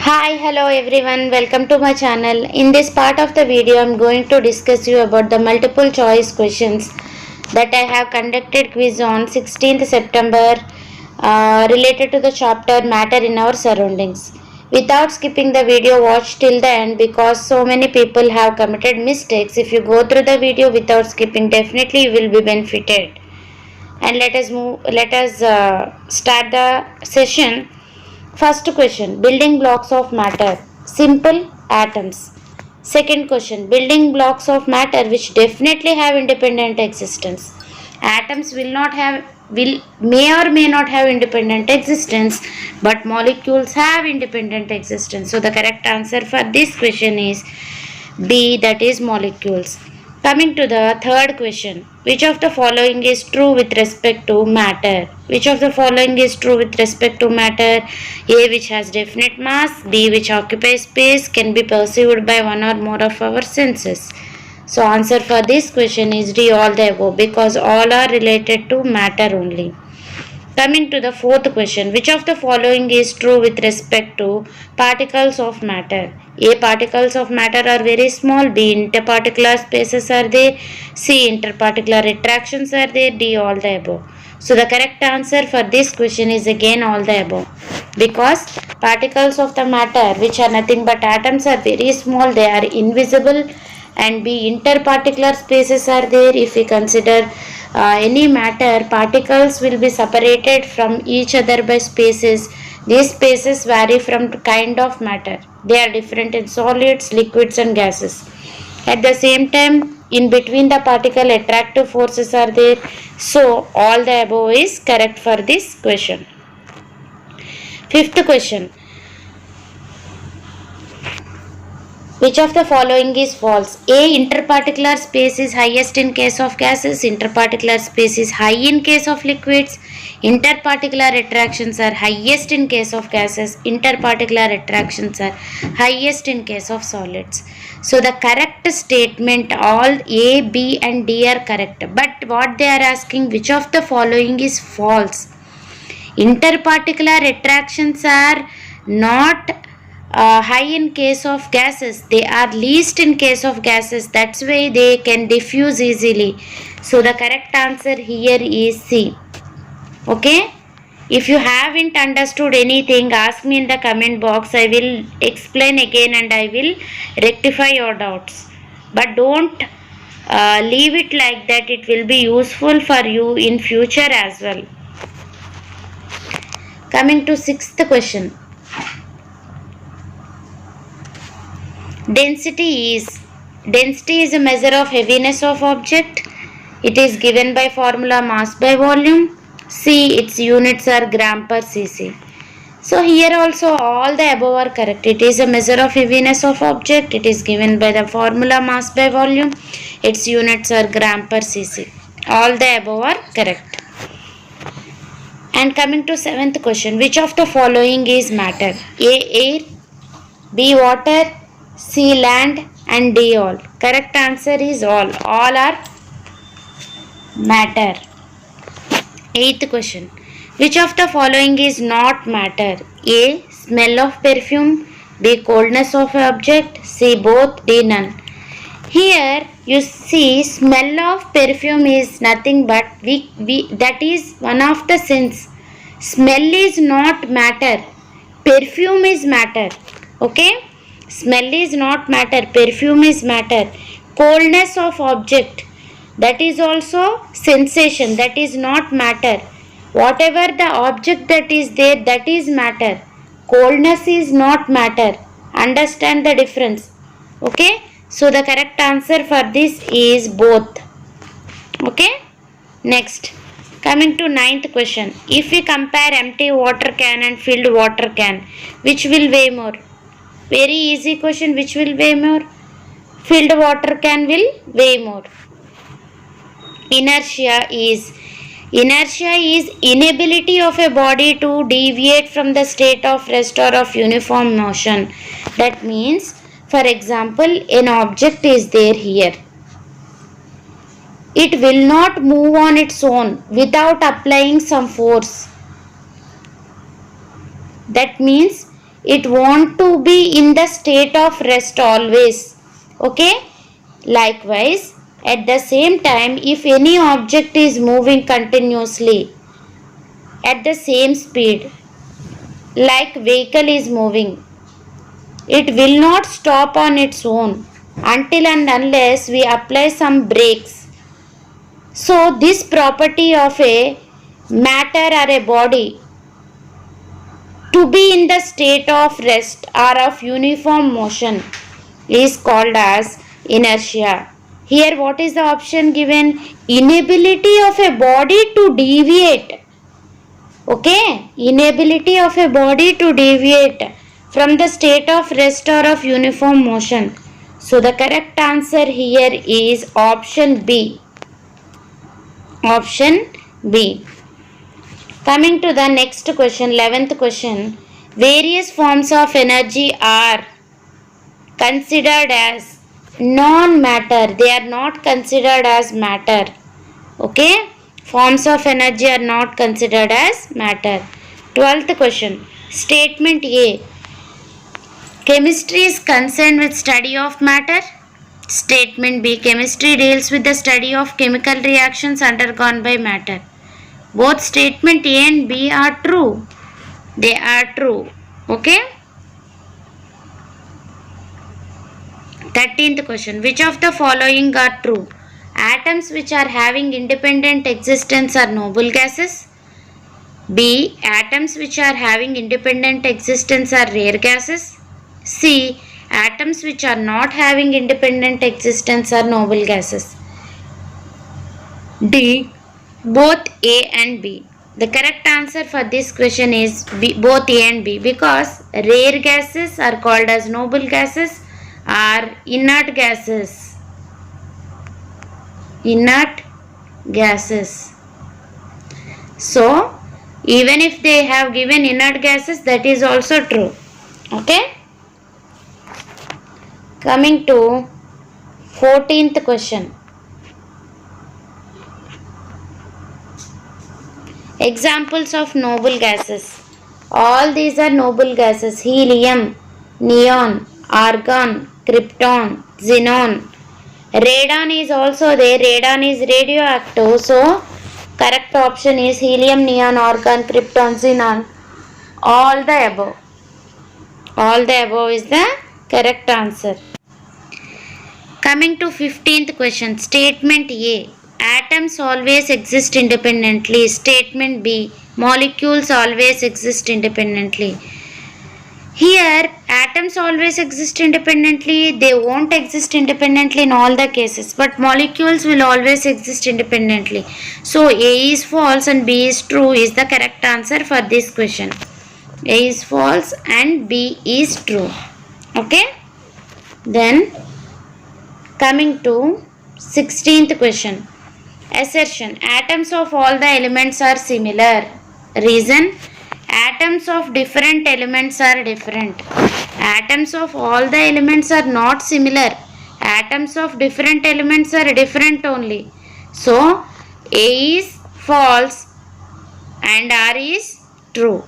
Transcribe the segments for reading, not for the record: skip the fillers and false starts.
Hi, hello everyone, welcome to my channel. In this part of the video, I am going to discuss you about the multiple choice questions that I have conducted quiz on 16th September related to the chapter Matter in Our Surroundings. Without skipping the video, watch till the end because so many people have committed mistakes. If you go through the video without skipping, definitely you will be benefited. And let us start the session. First question, building blocks of matter. Simple, atoms. Second question, building blocks of matter which definitely have independent existence. Atoms may or may not have independent existence, but molecules have independent existence. So the correct answer for this question is B, that is molecules. Coming to the third question, which of the following is true with respect to matter? Which of the following is true with respect to matter? A, which has definite mass, B, which occupies space, can be perceived by one or more of our senses. So answer for this question is D, all the above, because all are related to matter only. Coming to the fourth question, which of the following is true with respect to particles of matter? A, particles of matter are very small. B, interparticular spaces are there. C, interparticular attractions are there. D, all the above. So the correct answer for this question is again all the above. Because particles of the matter, which are nothing but atoms, are very small. They are invisible. And B, interparticular spaces are there. If we consider any matter, particles will be separated from each other by spaces. These spaces vary from kind of matter. They are different in solids, liquids and gases. At the same time, in between the particle, attractive forces are there. So all the above is correct for this question. Fifth question, which of the following is false? A, interparticular space is highest in case of gases. Interparticular space is high in case of liquids. Interparticular attractions are highest in case of gases. Interparticular attractions are highest in case of solids. So the correct statement, all A, B and D are correct. But what they are asking, which of the following is false? Interparticular attractions are not high in case of gases. They are least in case of gases. That's why they can diffuse easily. So the correct answer here is C. Okay. If you haven't understood anything, ask me in the comment box. I will explain again and I will rectify your doubts. But don't leave it like that. It will be useful for you in future as well. Coming to sixth question. Density is a measure of heaviness of object. It is given by formula mass by volume. C, its units are gram per cc. So here also all the above are correct. It is a measure of heaviness of object. It is given by the formula mass by volume. Its units are gram per cc. All the above are correct. And coming to seventh question, which of the following is matter? A, air, B, water, C, land and D, all. Correct answer is all. All are matter. Eighth question, which of the following is not matter? A, smell of perfume, B, coldness of object, C, both, D, none. Here you see smell of perfume is nothing but that is one of the sense. Smell is not matter. Perfume is matter. Okay? Smell is not matter. Perfume is matter. Coldness of object, that is also sensation. That is not matter. Whatever the object that is there, that is matter. Coldness is not matter. Understand the difference. Okay? So the correct answer for this is both. Okay? Next. Coming to ninth question. If we compare empty water can and filled water can, which will weigh more? Very easy question. Which will weigh more? Filled water can will weigh more. Inertia is inability of a body to deviate from the state of rest or of uniform motion. That means, for example, an object is there here. It will not move on its own without applying some force. That means it want to be in the state of rest always. Okay, likewise at the same time, if any object is moving continuously at the same speed, like vehicle is moving, it will not stop on its own until and unless we apply some brakes. So this property of a matter or a body to be in the state of rest or of uniform motion is called as inertia. Here what is the option given? Inability of a body to deviate. Okay, inability of a body to deviate from the state of rest or of uniform motion. So the correct answer here is option B. Option B. Coming to the next question, 11th question. Various forms of energy are considered as non-matter. They are not considered as matter. Okay, forms of energy are not considered as matter. 12th question. Statement A. Chemistry is concerned with study of matter. Statement B. Chemistry deals with the study of chemical reactions undergone by matter. Both statement A and B are true. They are true. Okay. 13th question. Which of the following are true? Atoms which are having independent existence are noble gases. B. Atoms which are having independent existence are rare gases. C. Atoms which are not having independent existence are noble gases. D. Both A and B. The correct answer for this question is B, both A and B, because rare gases are called as noble gases or inert gases. Inert gases. So, even if they have given inert gases, that is also true. Okay. Coming to 14th question. Examples of noble gases. All these are noble gases. Helium, neon, argon, krypton, xenon. Radon is also there. Radon is radioactive. So, correct option is helium, neon, argon, krypton, xenon. All the above. All the above is the correct answer. Coming to 15th question. Statement A. Atoms always exist independently. Statement B. Molecules always exist independently. Here, atoms always exist independently. They won't exist independently in all the cases. But molecules will always exist independently. So, A is false and B is true is the correct answer for this question. A is false and B is true. Okay. Then, coming to 16th question. Assertion. Atoms of all the elements are similar. Reason. Atoms of different elements are different. Atoms of all the elements are not similar. Atoms of different elements are different only. So, A is false and R is true.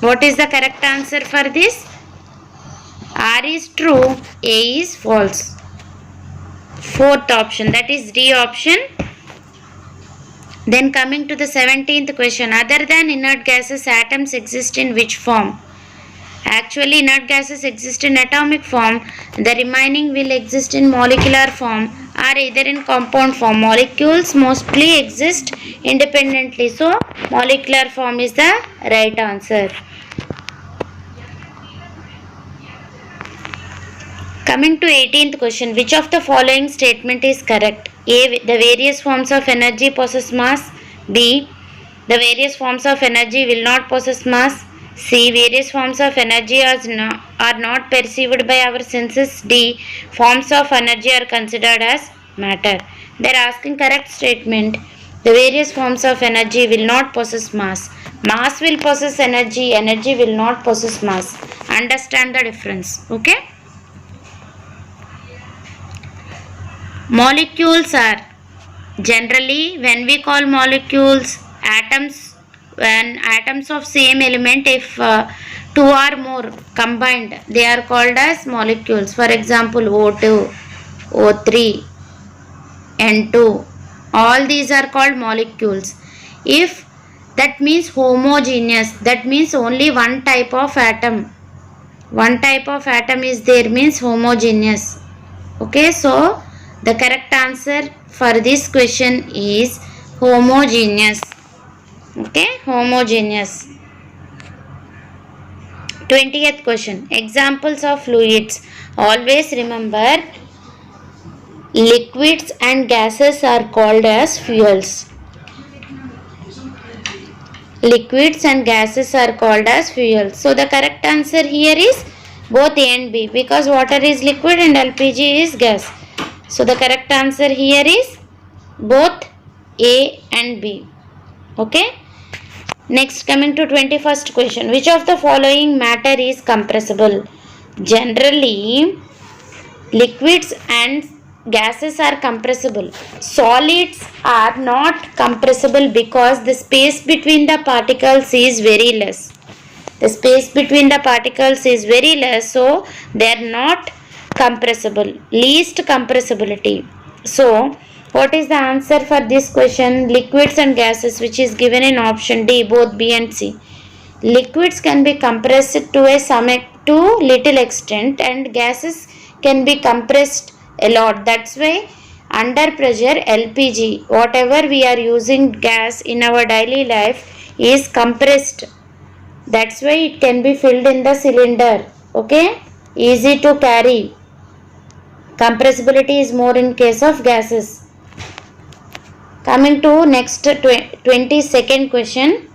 What is the correct answer for this? R is true, A is false. Fourth option, that is D option. Then coming to the 17th question. Other than inert gases, atoms exist in which form? Actually, inert gases exist in atomic form. The remaining will exist in molecular form or either in compound form. Molecules mostly exist independently. So, molecular form is the right answer. Coming to 18th question. Which of the following statement is correct? A. The various forms of energy possess mass. B. The various forms of energy will not possess mass. C. Various forms of energy are not perceived by our senses. D. Forms of energy are considered as matter. They are asking correct statement. The various forms of energy will not possess mass. Mass will possess energy. Energy will not possess mass. Understand the difference. Okay. Molecules are generally, when we call molecules, atoms when atoms of same element, if two or more combined, they are called as molecules. For example, O2, O3, N2, all these are called molecules. If that means homogeneous, that means only one type of atom. One type of atom is there means homogeneous. Okay, so the correct answer for this question is homogeneous. Okay, homogeneous. 20th question. Examples of fluids. Always remember, liquids and gases are called as fuels. Liquids and gases are called as fuels. So the correct answer here is both A and B, because water is liquid and LPG is gas. So the correct answer here is both A and B. Okay. Next, coming to 21st question. Which of the following matter is compressible? Generally, liquids and gases are compressible. Solids are not compressible because the space between the particles is very less. The space between the particles is very less, so they are not compressible. Least compressibility. So, what is the answer for this question? Liquids and gases, which is given in option D, both B and C. Liquids can be compressed to little extent, and gases can be compressed a lot. That's why under pressure LPG, whatever we are using gas in our daily life, is compressed. That's why it can be filled in the cylinder. Okay, easy to carry. Compressibility is more in case of gases. Coming to next 22nd question.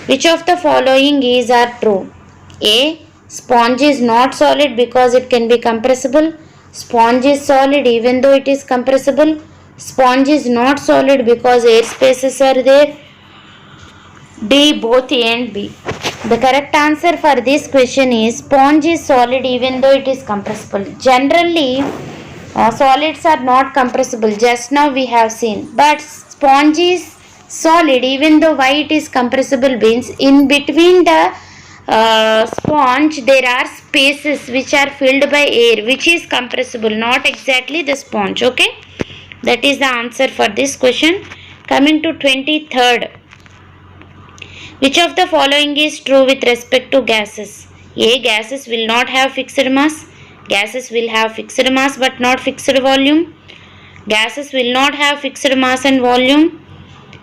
Which of the following are true? A. Sponge is not solid because it can be compressible. Sponge is solid even though it is compressible. Sponge is not solid because air spaces are there. D. Both A and B. The correct answer for this question is sponge is solid even though it is compressible. Generally, solids are not compressible. Just now we have seen. But sponge is solid even though why it is compressible means in between the sponge there are spaces which are filled by air, which is compressible, not exactly the sponge. Okay, that is the answer for this question. Coming to 23rd. Which of the following is true with respect to gases? A. Gases will not have fixed mass. Gases will have fixed mass but not fixed volume. Gases will not have fixed mass and volume,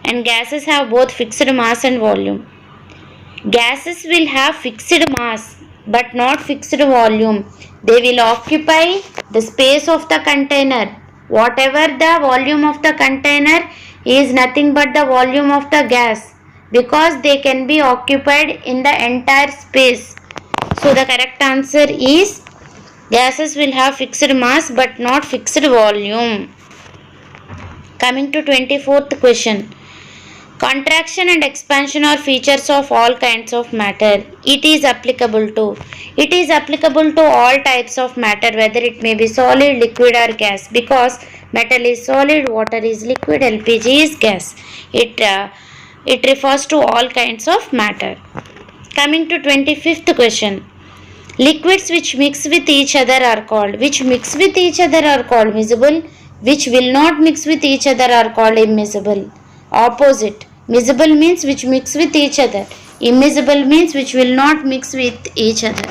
and gases have both fixed mass and volume. Gases will have fixed mass but not fixed volume. They will occupy the space of the container. Whatever the volume of the container is nothing but the volume of the gas, because they can be occupied in the entire space. So the correct answer is gases will have fixed mass but not fixed volume. Coming to 24th question. Contraction and expansion are features of all kinds of matter. It is applicable to all types of matter, whether it may be solid, liquid or gas, because metal is solid, water is liquid, LPG is gas. It refers to all kinds of matter. Coming to 25th question. Liquids which mix with each other are called. Which mix with each other are called miscible. Which will not mix with each other are called immiscible. Opposite. Miscible means which mix with each other. Immiscible means which will not mix with each other.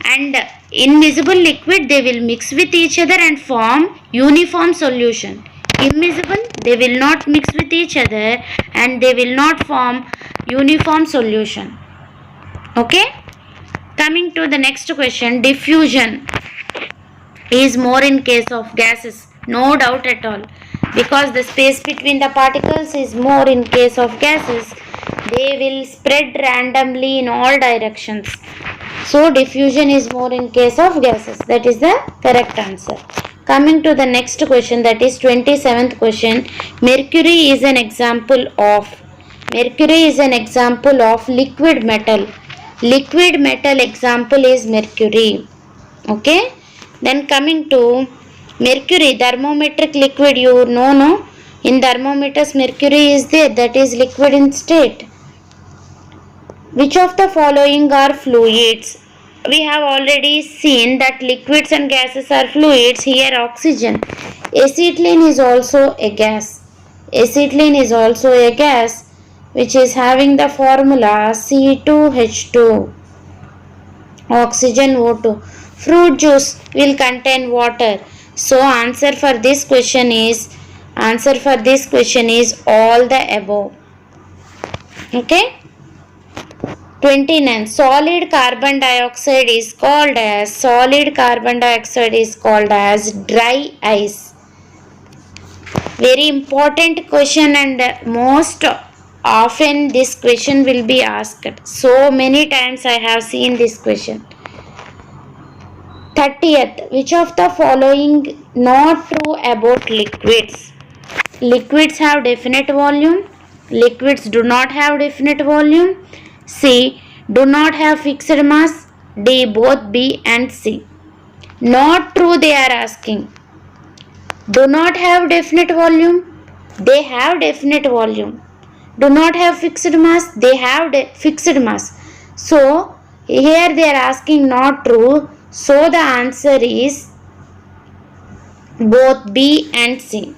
And in miscible liquid they will mix with each other and form uniform solution. Immiscible, they will not mix with each other and they will not form uniform solution. Okay. Coming to the next question. Diffusion is more in case of gases. No doubt at all. Because the space between the particles is more in case of gases. They will spread randomly in all directions. So diffusion is more in case of gases. That is the correct answer. Coming to the next question, that is 27th question. Mercury is an example of liquid metal. Liquid metal example is mercury. Okay. Then coming to mercury, thermometric liquid, you know, no? In thermometers, mercury is there, that is liquid in state. Which of the following are fluids? We have already seen that liquids and gases are fluids. Here oxygen. Acetylene is also a gas. Acetylene is also a gas which is having the formula C2H2. Oxygen O2. Fruit juice will contain water. So answer for this question is all the above. Okay? 29. Solid carbon dioxide is called as dry ice. Very important question, and most often this question will be asked. So many times I have seen this question. 30th. Which of the following not true about liquids? Liquids have definite volume. Liquids do not have definite volume. C. Do not have fixed mass. D. Both B and C. Not true, they are asking. Do not have definite volume. They have definite volume. Do not have fixed mass. They have fixed mass. So here they are asking not true. So the answer is both B and C.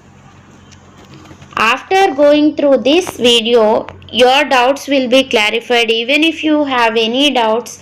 After going through this video, your doubts will be clarified. Even if you have any doubts,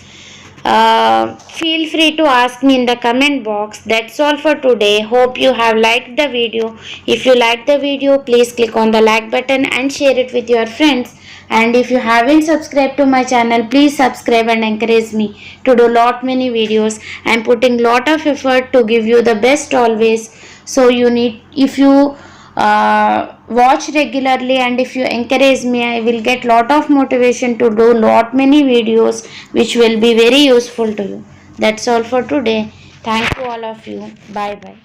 feel free to ask me in the comment box. That's all for today. Hope you have liked the video. If you liked the video, please click on the like button and share it with your friends. And if you haven't subscribed to my channel, please subscribe and encourage me to do lot many videos. I'm putting lot of effort to give you the best always. So if you watch regularly and if you encourage me, I will get lot of motivation to do lot many videos which will be very useful to you. That's all for today. Thank you all of you. Bye bye.